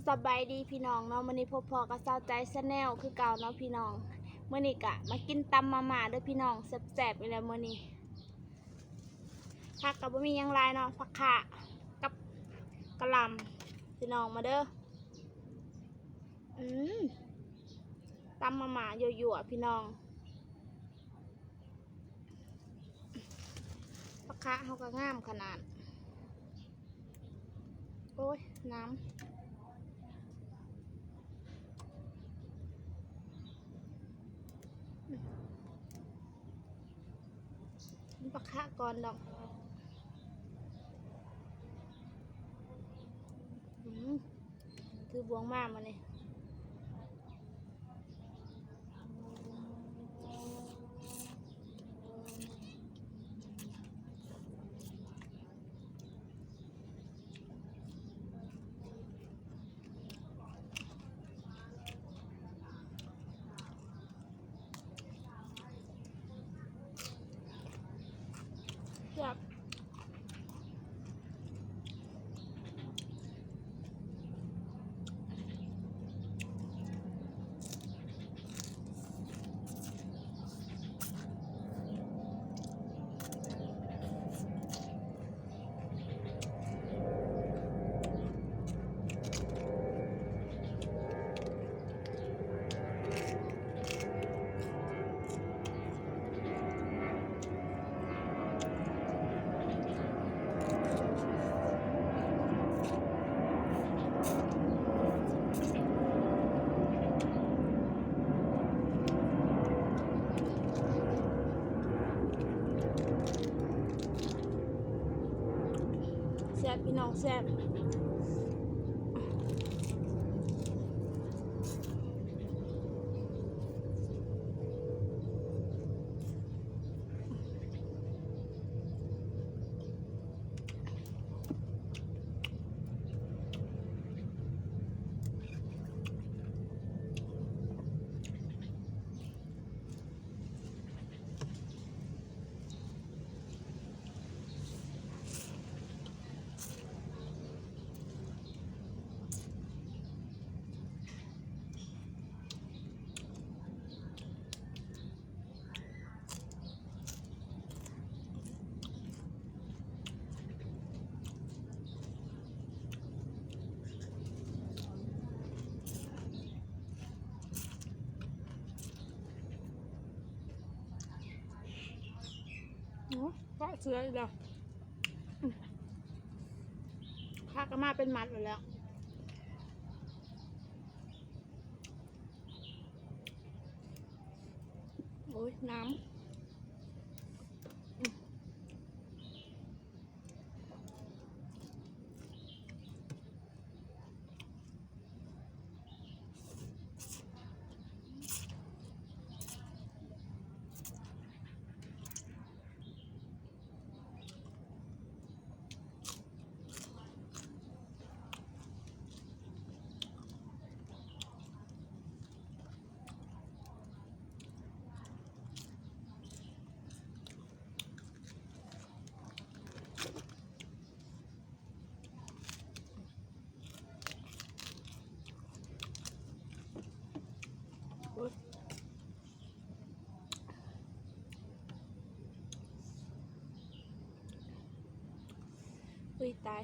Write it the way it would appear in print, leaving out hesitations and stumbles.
สบายดีพี่น้องเนาะมื้อนี้พบพอกับสาวใจชาแนลคือเก่าเนาะพี่น้องมื้อนี้กะมากินตำมาม่าเด้อพี่น้องแซ่บๆอีแล้วมื้อนี้ผักกับบ่มีหยังหลายเนาะผักข่ากับกะหล่ำพี่น้องมาเด้ออืมตำมาม่ายั่วๆพี่น้องผักข่าเฮาก็งามขนาดโอ้ยน้ำปลาคะก่อนดอกคือบวงมากมาเลยแบบแซ่บพี่น้องแซ่บก็เสืออีกแล้วผักก็มาเป็นมัดเลยแล้วโอ้ยน้ำอุ้ยตาย